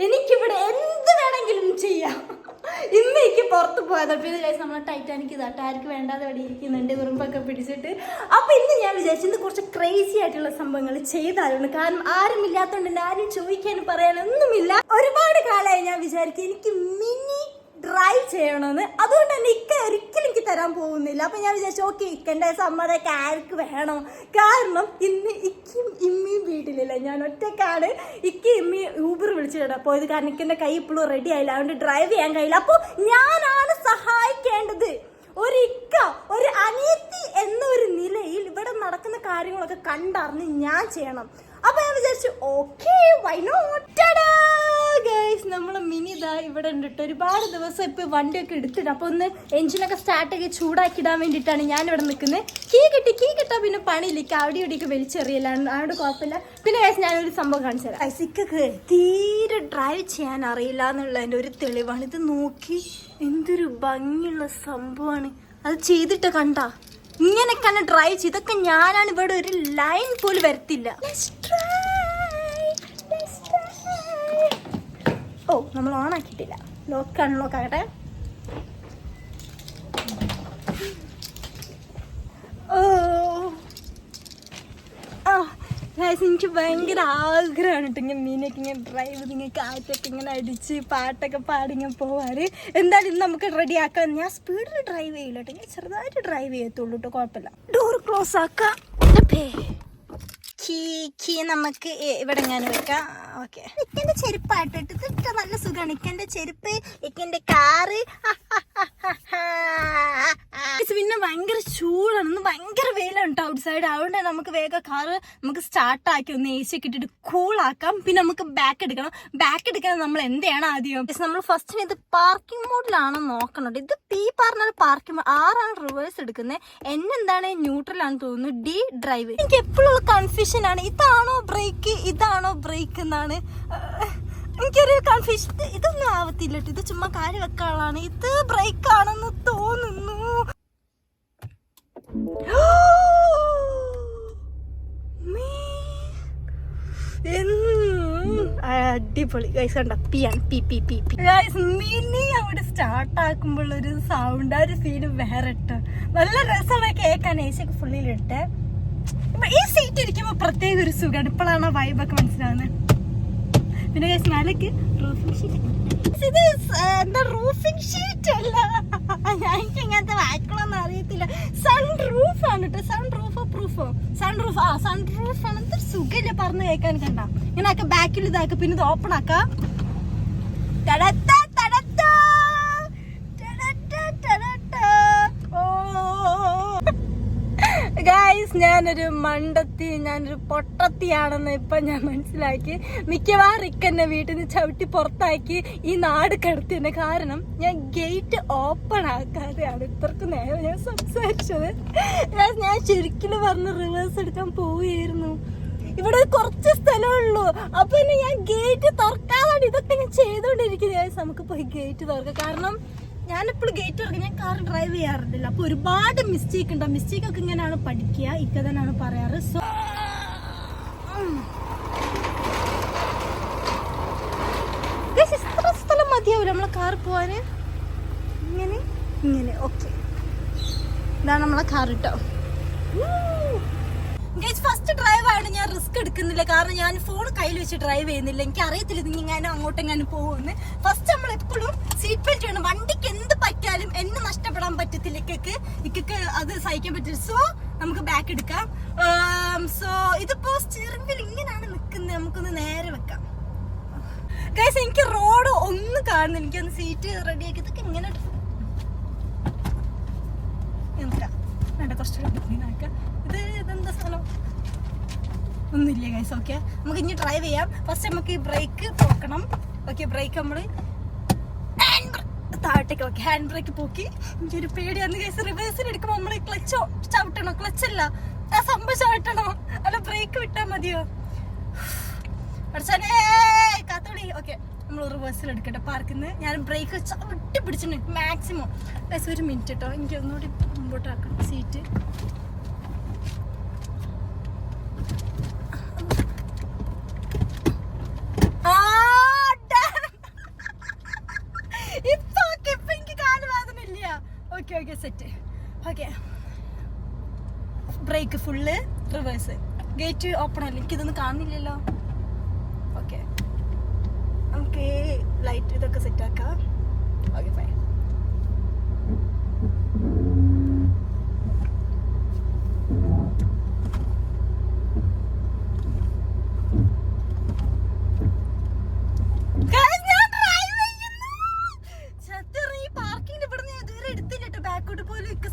എനിക്കിവിടെ എന്ത് വേണമെങ്കിലും ചെയ്യാം. ഇന്നേക്ക് പുറത്ത് പോയത് പിന്നെ നമ്മളെ ടൈറ്റാനിക് ആർക്ക് വേണ്ടാതെ അവിടെ ഇരിക്കുന്നുണ്ട് ഉറുമ്പൊക്കെ പിടിച്ചിട്ട്. അപ്പൊ ഇന്ന് ഞാൻ വിചാരിച്ചു ഇന്ന് കുറച്ച് ക്രേസി ആയിട്ടുള്ള സംഭവങ്ങൾ ചെയ്താലുണ്ട്. കാരണം ആരും ഇല്ലാത്തതുകൊണ്ട് ആരും ചോദിക്കാനും പറയാനൊന്നുമില്ല. ഒരുപാട് കാലമായി ഞാൻ വിചാരിക്കും എനിക്ക് മിനി ഡ്രൈവ് ചെയ്യണമെന്ന്. അതുകൊണ്ട് തന്നെ ഒരിക്കലും എനിക്ക് തരാൻ പോകുന്നില്ല. അപ്പൊ ഞാൻ വിചാരിച്ചു ഓക്കെ ഇക്കൻ്റെ സമ്മതമൊക്കെ ആർക്ക് വേണം. കാരണം ഇന്ന് ഇക്കും ഇമ്മിയും വീട്ടിലില്ല, ഞാൻ ഒറ്റക്കാണ്. ഇമ്മി ഊബർ വിളിച്ചിട്ട് പോയത്. കാരണം ഇക്കൻ്റെ കൈ ഇപ്പോഴും റെഡി ആയില്ല, അതുകൊണ്ട് ഡ്രൈവ് ചെയ്യാൻ കഴിയില്ല. അപ്പോൾ ഞാനാണ് സഹായിക്കേണ്ടത്. ഒരു അനിയത്തി എന്നൊരു നിലയിൽ ഇവിടെ നടക്കുന്ന കാര്യങ്ങളൊക്കെ കണ്ടറിഞ്ഞ് ഞാൻ ചെയ്യണം. അപ്പൊ ഞാൻ വിചാരിച്ചു ഓക്കെ വൈ നോട്ട്. ഗൈസ് നമ്മളെ മിനി ഇതാ ഇവിടെ ഉണ്ട്. ഒരുപാട് ദിവസം ഇപ്പൊ വണ്ടിയൊക്കെ എടുത്തിട്ട് അപ്പൊ ഒന്ന് എഞ്ചിനൊക്കെ സ്റ്റാർട്ടൊക്കെ ചൂടാക്കിടാൻ വേണ്ടിയിട്ടാണ് ഞാൻ ഇവിടെ നിൽക്കുന്നത്. കീ കിട്ടാ പിന്നെ പണിയില്ല, അവിടെ ഇവിടെയൊക്കെ വലിച്ചെറിയലാണ്, അവിടെ കുഴപ്പമില്ല. പിന്നെ ഗൈസ് ഞാനൊരു സംഭവം കാണിച്ചു തരാം. ഐസിക്കൊക്കെ തീരെ ഡ്രൈവ് ചെയ്യാൻ അറിയില്ല എന്നുള്ളതിന്റെ ഒരു തെളിവാണ്. ഇത് നോക്കി എന്തൊരു ഭംഗിയുള്ള സംഭവമാണ്. അത് ചെയ്തിട്ട് കണ്ട ഇങ്ങനെയൊക്കെയാണ് ഡ്രൈവ് ചെയ്തൊക്കെ ഞാനാണ്. ഇവിടെ ഒരു ലൈൻ പോലും വരത്തില്ല. ഓ നമ്മൾ ഓൺ ആക്കിയിട്ടില്ല, ലോക്ക് അൺലോക്ക് ആകട്ടെ. ഓ എനിക്ക് ഭയങ്കര ആഗ്രഹമാണ് കേട്ടോ ഇങ്ങനെ മീനൊക്കെ ഇങ്ങനെ ഡ്രൈവ് ചെയ്ത് ഇങ്ങനെ കാറ്റൊക്കെ ഇങ്ങനെ അടിച്ച് പാട്ടൊക്കെ പാടി ഇങ്ങനെ പോവാറ്. എന്തായാലും ഇന്ന് നമുക്ക് റെഡി ആക്കാം. ഞാൻ സ്പീഡിൽ ഡ്രൈവ് ചെയ്യില്ല കേട്ടോ, ഞാൻ ചെറുതായിട്ട് ഡ്രൈവ് ചെയ്യത്തുള്ളൂ കേട്ടോ, കുഴപ്പമില്ല. ഡോർ ക്ലോസ് ആക്കാം. നമുക്ക് ഇവിടെ ഞാൻ വെക്കാം. ഓക്കെ ഇക്കൻ്റെ ചെരുപ്പായിട്ടിട്ട് ഇതൊക്കെ നല്ല സുഖമാണ്. ഇക്കൻ്റെ ചെരുപ്പ്, ഇക്കൻ്റെ കാറ്. പിന്നെ ഭയങ്കര ചൂടാണ്, ഭയങ്കര വെയിലാണ് കേട്ടോ ഔട്ട് സൈഡ്. അതുകൊണ്ട് നമുക്ക് വേഗം കാറ് നമുക്ക് സ്റ്റാർട്ടാക്കി ഒന്ന് AC ഒക്കെ ഇട്ടിട്ട് കൂളാക്കാം. പിന്നെ നമുക്ക് ബാക്ക് എടുക്കണം. നമ്മൾ എന്താണ് ആദ്യം നമ്മൾ ഫസ്റ്റിന് ഇത് പാർക്കിംഗ് മോഡിലാണോ നോക്കണം. ഇത് P പറഞ്ഞാൽ പാർക്കിംഗ് മോഡ്, R ആണ് റിവേഴ്സ് എടുക്കുന്നത്, N എന്താണ് ന്യൂട്രൽ ആണെന്ന് തോന്നുന്നു, D ഡ്രൈവ്. എനിക്ക് എപ്പോഴുള്ള കൺഫ്യൂഷൻ ആണ്, ഇതാണോ ബ്രേക്ക് എന്നാണ് എനിക്കൊരു കൺഫ്യൂഷൻ. ഇതൊന്നും ആവത്തില്ല, ഇത് ചുമ്മാ കാര്യം വെക്കാളാണ്. ഇത് ബ്രേക്ക് ആണെന്ന് തോന്നുന്നു. അടിപൊളി ഗൈസ്, കണ്ട മിനി അവിടെ സ്റ്റാർട്ട് ആക്കുമ്പോൾ ഒരു സൗണ്ട്, ആ ഒരു ഫീല് വേറെ ഇട്ടോ. നല്ല രസമാണ് കേൾക്കാൻ. AC ഒക്കെ ഫുള്ളിലിട്ട് ഈ സീറ്റ് ഇരിക്കുമ്പോ പ്രത്യേക ഒരു സുഖമാണ്. ഇപ്പോഴാണ് വൈബൊക്കെ മനസ്സിലാവുന്നത്. പിന്നെ ഗൈസ് മേലേക്ക് റൂഫിംഗ് ഷീറ്റ്. ഇത് എന്താ റൂഫിംഗ് ഷീറ്റ് അല്ല, എനിക്ക് ഇങ്ങനത്തെ വായിക്കണമെന്ന് അറിയത്തില്ല. സൺ റൂഫ് ആണ് കേട്ടോ. സൺറൂഫ് ആണ്. എന്തൊരു സുഖമില്ല പറഞ്ഞു കേൾക്കാൻ. കണ്ട ഇങ്ങനെ ബാക്കിൽ ഇതാക്ക, പിന്നെ ഇത് ഓപ്പൺ ആക്കാം. ഗൈസ് ഞാനൊരു പൊട്ടത്തിയാണെന്ന് ഇപ്പൊ ഞാൻ മനസ്സിലാക്കി. മിക്കവാറും ഇക്കെന്നെ വീട്ടിൽ നിന്ന് ചവിട്ടി പുറത്താക്കി ഈ നാട് കിടത്തിയെന്നെ. കാരണം ഞാൻ ഗേറ്റ് ഓപ്പൺ ആക്കാതെയാണ് ഇത്രക്ക് നേരം ഞാൻ സംസാരിച്ചത്. ഞാൻ ശരിക്കും പറഞ്ഞ് റിവേഴ്സ് എടുക്കാൻ പോവുകയായിരുന്നു. ഇവിടെ കുറച്ച് സ്ഥലമുള്ളൂ. അപ്പൊ ഞാൻ ഗേറ്റ് തുറക്കാതാണ് ഇതൊക്കെ ഞാൻ ചെയ്തോണ്ടിരിക്കുന്നത്. നമുക്ക് പോയി ഗേറ്റ് തുറക്കാം. കാരണം ഞാനിപ്പോൾ ഗേറ്റ് തുറക്കുക, ഞാൻ കാർ ഡ്രൈവ് ചെയ്യാറില്ല. അപ്പൊ ഒരുപാട് മിസ്റ്റേക്ക് ഉണ്ടാവും. മിസ്റ്റേക്കൊക്കെ ഇങ്ങനെയാണ് പഠിക്കുക, ഇക്ക തന്നെയാണ് പറയാറ്. സോ ഇത്ര സ്ഥലം മതിയാവില്ല നമ്മളെ കാർ പോവാന്. ഇങ്ങനെ ഓക്കെ, ഇതാണ് നമ്മളെ കാർ കേട്ടോ. ഫസ്റ്റ് ഡ്രൈവ് ആയിട്ട് ഞാൻ റിസ്ക് എടുക്കുന്നില്ല. കാരണം ഞാൻ ഫോൺ കയ്യിൽ വെച്ച് ഡ്രൈവ് ചെയ്യുന്നില്ല. എനിക്ക് അറിയത്തില്ല ഇങ്ങാനും അങ്ങോട്ടെങ്ങാനും പോകുമെന്ന്. ഫസ്റ്റ് നമ്മൾ എപ്പോഴും സീറ്റ് ബെൽറ്റ് വേണം. വണ്ടിക്ക് എന്ത് പറ്റിയാലും എന്നെ നഷ്ടപ്പെടാൻ പറ്റത്തില്ല. ഇക്കൊക്കെ അത് സഹിക്കാൻ പറ്റില്ല. സോ നമുക്ക് ബാക്ക് എടുക്കാം. സോ ഇതിപ്പോ സ്റ്റിയറിംഗ് വീൽ ഇങ്ങനെയാണ് നിൽക്കുന്നത്. നമുക്കൊന്ന് നേരെ വെക്കാം. ഗൈസ് എനിക്ക് റോഡ് ഒന്നും കാണുന്നില്ല. എനിക്കൊന്ന് സീറ്റ് റെഡിയാക്കി ഇതൊക്കെ ഇങ്ങനെ വേണ്ട കുറച്ചുകൂടെ. ഇതെന്താ സ്ഥലം ഒന്നുമില്ല ഗൈസ്. ഓക്കെ നമുക്ക് ഇനി ഡ്രൈവ് ചെയ്യാം. ഫസ്റ്റ് നമുക്ക് ഈ ബ്രേക്ക് പോക്കണം. ഓക്കെ ബ്രേക്ക് നമ്മൾ താഴത്തേക്ക് ഓക്കെ ഹാൻഡ് ബ്രേക്ക് പോക്കി. എനിക്കൊരു പേടിയാണ് ഗൈസ്. റിവേഴ്സിൽ എടുക്കുമ്പോൾ നമ്മൾ ക്ലച്ചോ ചവിട്ടണോ? ക്ലച്ചല്ല, ആ സംഭവം ചവിട്ടണോ അല്ല ബ്രേക്ക് വിട്ടാൽ മതിയോ? പഠിച്ചാനേ കാത്തോളി. ഓക്കെ നമ്മൾ റിവേഴ്സിൽ എടുക്കട്ടെ. പാർക്കിന്ന് ഞാൻ ബ്രേക്ക് ചവിട്ടി പിടിച്ചിട്ടുണ്ട് മാക്സിമം. ഗൈസ് ഒരു മിനിറ്റ് കേട്ടോ, എനിക്ക് ഒന്നുകൂടി മുമ്പോട്ടാക്കണം seat. Okay okay set. Okay, brake full, reverse, gate open അല്ല, എനിക്കിതൊന്നും കാണുന്നില്ലല്ലോ. ഓക്കെ, നമുക്ക് ലൈറ്റ് ഇതൊക്കെ സെറ്റ് ആക്കാം. Okay fine.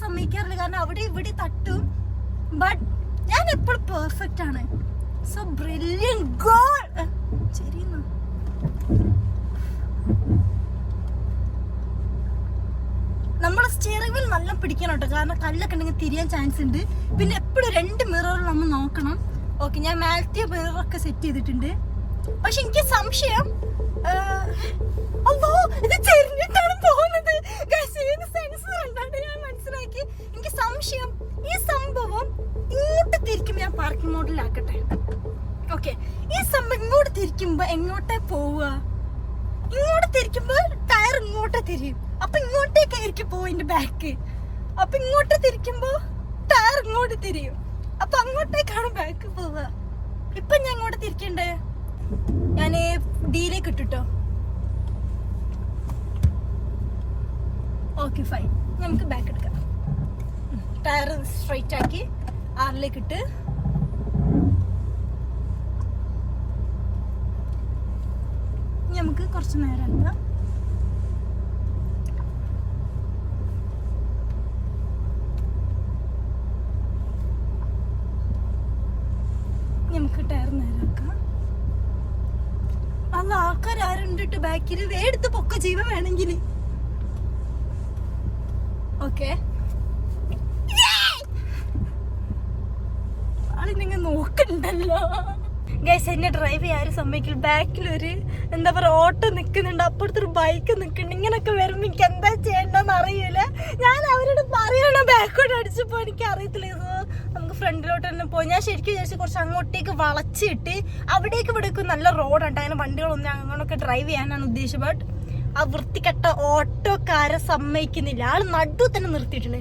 സമ്മതിക്കാറില്ല, കാരണം അവിടെ ഇവിടെ തട്ടും. ബട്ട് ഞാൻ എപ്പോഴും പെർഫെക്റ്റ് ആണ്. So brilliant goal. ശരി, നമ്മൾ സ്റ്റിയറിംഗ് വീൽ നല്ല പിടിക്കണം കേട്ടോ, കാരണം കല്ലൊക്കെ ഉണ്ടെങ്കിൽ തിരിയാൻ ചാൻസ് ഉണ്ട്. പിന്നെ എപ്പോഴും 2 മിറർ നമ്മൾ നോക്കണം. ഓക്കെ, ഞാൻ മാറ്റിയ മിററൊക്കെ സെറ്റ് ചെയ്തിട്ടുണ്ട്. പക്ഷെ എനിക്ക് സംശയം, ഇത് ചെരിഞ്ഞിട്ടാണ് പോകുന്നത്. ഞാൻ മനസ്സിലാക്കി. എനിക്ക് സംശയം ഈ സംഭവം ഇങ്ങോട്ട് തിരിക്കുമ്പോ, ഞാൻ പാർക്കിംഗ് മോഡിലാക്കട്ടെ. ഓക്കെ, ഈ സംഭവം ഇങ്ങോട്ട് തിരിക്കുമ്പോ എങ്ങോട്ടാ പോവുക? ഇങ്ങോട്ട് തിരിക്കുമ്പോ ടയർ ഇങ്ങോട്ടേ തിരിയും. അപ്പൊ ഇങ്ങോട്ടേക്കായിരിക്കും പോയിന്റ് ബാക്ക്. അപ്പൊ ഇങ്ങോട്ട് തിരിക്കുമ്പോ ടയർ ഇങ്ങോട്ട് തിരിയും. അപ്പൊ അങ്ങോട്ടേക്കാണ് ബാക്ക് പോവുക. ഇപ്പൊ ഞാൻ ഇങ്ങോട്ട് തിരിക്കണ്ടേ? ഞാന് ഡിയിലേക്ക് ഇട്ടിട്ടോ. ഓക്കെ ഫൈൻ, നമുക്ക് ബാക്ക് എടുക്കാം. ടയർ സ്ട്രൈറ്റ് ആക്കി ആറിലേക്ക് ഇട്ട് നമുക്ക് കുറച്ച് നേരം എടുക്കാം. നമുക്ക് ടയർ നേരാക്കാം. അല്ല, ആൾക്കാർ ആരുണ്ടിട്ട് ബാക്കിൽ എടുത്ത് പൊക്ക ജീവൻ വേണമെങ്കിൽ. ഓക്കെ, ആളിനിങ്ങ നോക്കണ്ടല്ലോ. ഗൈസ്, എന്നെ ഡ്രൈവ് ചെയ്യാൻ സമ്മതിക്കില്ല. ബാക്കിലൊരു എന്താ പറയുക ഓട്ടോ നിൽക്കുന്നുണ്ട്, അപ്പുറത്തൊരു ബൈക്ക് നിൽക്കുന്നുണ്ട്. ഇങ്ങനൊക്കെ വരുമ്പോൾ എനിക്ക് എന്താ ചെയ്യേണ്ടതെന്ന് അറിയില്ല. ഞാൻ അവരോട് പറയണോ ബാക്കോട്ട് അടിച്ചപ്പോൾ എനിക്ക് അറിയത്തില്ല. നമുക്ക് ഫ്രണ്ടിലോട്ട് തന്നെ പോയി. ഞാൻ ശരിക്കും വിചാരിച്ചു കുറച്ച് അങ്ങോട്ടേക്ക് വളച്ചിട്ട് അവിടേക്ക് ഇവിടേക്കും നല്ല റോഡുണ്ട്, അങ്ങനെ വണ്ടികളൊന്നും അങ്ങനെയൊക്കെ ഡ്രൈവ് ചെയ്യാനാണ് ഉദ്ദേശിച്ചത്. ബട്ട് ആ വൃത്തികെട്ട ഓട്ടോക്കാരെ സമ്മതിക്കുന്നില്ല. ആള് നടു തന്നെ നിർത്തിയിട്ടുണ്ട്.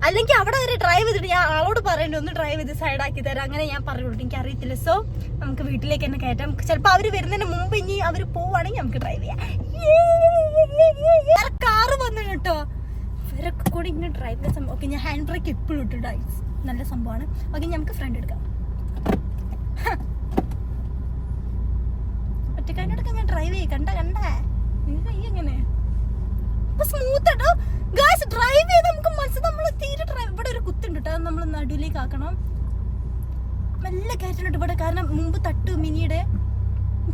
അല്ലെങ്കിൽ അവിടെ വരെ ഡ്രൈവ് ചെയ്തിട്ട് ഞാൻ ആളോട് പറയണ്ടേ ഒന്ന് ഡ്രൈവ് ചെയ്ത് സൈഡാക്കി തരാം, അങ്ങനെ ഞാൻ പറയുള്ളൂ. എനിക്ക് അറിയത്തില്ല. സോ നമുക്ക് വീട്ടിലേക്ക് തന്നെ കയറ്റാം. ചിലപ്പോൾ അവർ വരുന്നതിന് മുമ്പ് ഇനി അവർ പോവുകയാണെങ്കിൽ നമുക്ക് ഡ്രൈവ് ചെയ്യാം. കാറ് വന്നു കേട്ടോ, ഇവരൊക്കെ കൂടി ഇങ്ങനെ ഡ്രൈവ് ചെയ്യാൻ സംഭവം. ഓക്കെ, ഞാൻ ഹാൻഡ് ബ്രേക്ക് എപ്പോഴും ഇട്ടു. ഡ്രൈവ് നല്ല സംഭവമാണ്. ഓക്കെ, നമുക്ക് ഫ്രണ്ട് എടുക്കാം. ഒറ്റക്കാരനോടൊക്കെ ഞാൻ ഡ്രൈവ് ചെയ്യും. കണ്ടേ എങ്ങനെ സ്മൂത്ത് ആട്ടോ ഗായ്സ്. ഡ്രൈവ് ചെയ്ത് നമുക്ക് മനസ്സിൽ നമ്മൾ തീരെ ഡ്രൈവ്. ഇവിടെ ഒരു കുത്തുണ്ട് കേട്ടോ, അത് നമ്മൾ നടുവിലേക്ക് ആക്കണം. മെല്ലെ കയറ്റിട്ട് ഇവിടെ, കാരണം മുമ്പ് തട്ടു മിനിയുടെ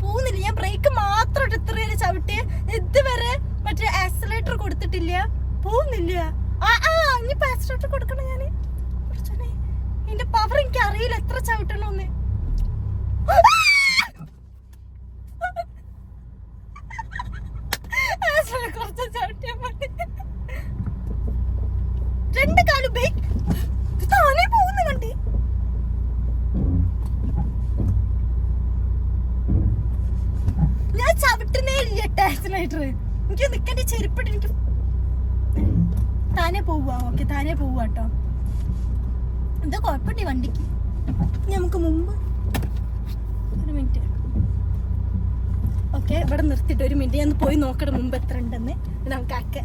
പോകുന്നില്ല. ഞാൻ ബ്രേക്ക് മാത്രം ഇത്രയേറെ ചവിട്ടി, ഇതുവരെ മറ്റേ ആക്സിലേറ്റർ കൊടുത്തിട്ടില്ല, പോകുന്നില്ല. ഇനിയിപ്പോ ആക്സിലേറ്റർ കൊടുക്കണം. ഞാൻ ഇതിന്റെ പവർ എനിക്ക് അറിയില്ല എത്ര ചവിട്ടണമെന്ന്. കുറച്ച് ചവിട്ടിയാ മതി. 2 കാലും താനേ പോകുന്ന കണ്ടി. ഞാൻ ചവിട്ടുന്നേ ഇല്ല ആക്സിലേറ്റർ. എനിക്ക് നിൽക്കേണ്ട ചെരുപ്പിട്ട് എനിക്ക് താനേ പോവുക. ഓക്കെ, താനേ പോവുക കേട്ടോ. എന്താ കുഴപ്പമില്ല വണ്ടിക്ക്. നമുക്ക് മുമ്പ് ഒരു മിനിറ്റ്. ഓക്കെ, ഇവിടെ നിർത്തിയിട്ട് ഒരു മിനിറ്റ് ഞാൻ പോയി നോക്കണം മുമ്പ് എത്ര ഉണ്ടെന്ന്. നമുക്ക് ആക്ക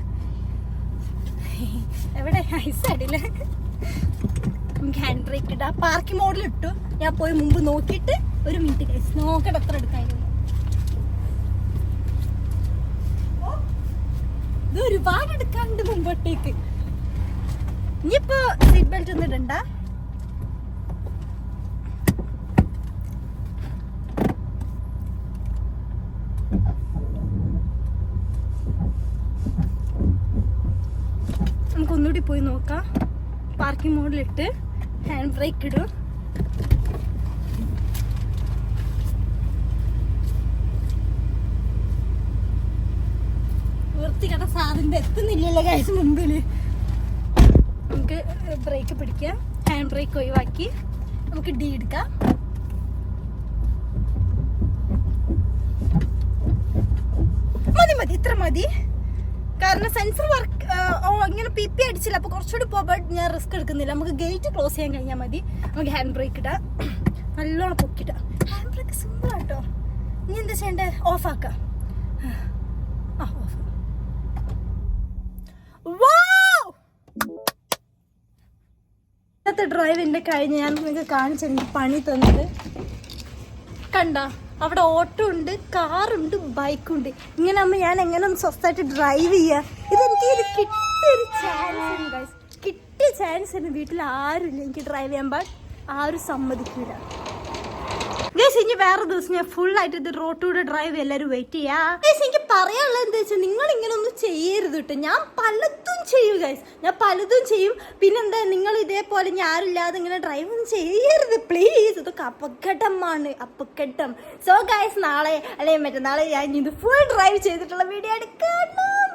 എവിടെ ഐസടില്ല. നമുക്ക് ഹാൻഡ് ബ്രേക്ക് ഇട്ട് ആ പാർക്കിംഗ് മോഡിൽ ഇട്ടു. ഞാൻ പോയി മുമ്പ് നോക്കിയിട്ട് ഒരു മിനിറ്റ് കഴിച്ച് നോക്കട്ടെ എത്ര എടുക്കായിരുന്നു. ഇത് ഒരുപാട് എടുക്കാനുണ്ട് മുമ്പോട്ടേക്ക്. ഇനിയിപ്പോ സീറ്റ് ബെൽറ്റ് ഒന്നും ഇടണ്ട. നമുക്കൊന്നുകൂടി പോയി നോക്കാം. പാർക്കിംഗ് മോഡിലിട്ട് ഹാൻഡ് ബ്രേക്ക് ഇടും. വൃത്തികെട്ട സാധനം എത്തുന്നില്ലല്ലോ ഗൈസ് മുമ്പിൽ. നമുക്ക് ബ്രേക്ക് പിടിക്കാം. ഹാൻഡ് ബ്രേക്ക് ഒഴിവാക്കി നമുക്ക് ഡി എടുക്കാം. മതി, ഇത്ര മതി. കാരണം സെൻസർ വർക്ക് ഇങ്ങനെ പി അടിച്ചില്ല. കുറച്ചുകൂടി പോകാൻ ഞാൻ റിസ്ക് എടുക്കുന്നില്ല. നമുക്ക് ഗേറ്റ് ക്ലോസ് ചെയ്യാൻ കഴിഞ്ഞാൽ മതി. നമുക്ക് ഹാൻഡ് ബ്രേക്ക് ഇടാം, നല്ലോണം പൊക്കിട്ടാ. ഹാൻഡ് ബ്രേക്ക് സിമ്പിൾ ആട്ടോ. ഇനി എന്താ ചെയ്യണ്ടേ? ഓഫാക്കാം. ഇന്നത്തെ ഡ്രൈവിൻ്റെ കഴിഞ്ഞ് ഞാൻ നിങ്ങൾക്ക് കാണിച്ചു എനിക്ക് പണി തന്നത് കണ്ട. അവിടെ ഓട്ടോ ഉണ്ട്, കാറുണ്ട്, ബൈക്കുണ്ട്. ഇങ്ങനെ ആകുമ്പോൾ ഞാൻ എങ്ങനെ ഒന്ന് സ്വസ്ഥമായിട്ട് ഡ്രൈവ് ചെയ്യുക? ഇതെനിക്ക് കിട്ടിയൊരു ചാൻസ് ഉണ്ട് ഗൈസ്, കിട്ടിയ ചാൻസ് ഉണ്ട്. വീട്ടിൽ ആരുമില്ല എനിക്ക് ഡ്രൈവ് ചെയ്യാൻ, ബട്ട് ആരും സമ്മതിക്കില്ല ഗൈസ്. ഇനി വേറെ ദിവസം ഞാൻ ഫുള്ളായിട്ട് ഇത് റോട്ടിലൂടെ ഡ്രൈവ് എല്ലാവരും വെയിറ്റ് ചെയ്യാ ഗൈസ്. എനിക്ക് പറയാനുള്ളത് എന്താ വെച്ചാൽ നിങ്ങൾ ഇങ്ങനെ ഒന്നും ചെയ്യരുത് കേട്ടോ. ഞാൻ പലതും ചെയ്യും ഗൈസ്, ഞാൻ പലതും ചെയ്യും. പിന്നെന്താ, നിങ്ങൾ ഇതേപോലെ ഞാനില്ലാതെ ഇങ്ങനെ ഡ്രൈവ് ഒന്നും ചെയ്യരുത് പ്ലീസ്. ഇതൊക്കെ അപകടമാണ്, അപകടം. സോ ഗൈസ്, നാളെ അല്ലെങ്കിൽ മറ്റന്നാളെ ഞാൻ ഇത് ഫുൾ ഡ്രൈവ് ചെയ്തിട്ടുള്ള വീഡിയോ എടുക്കണം.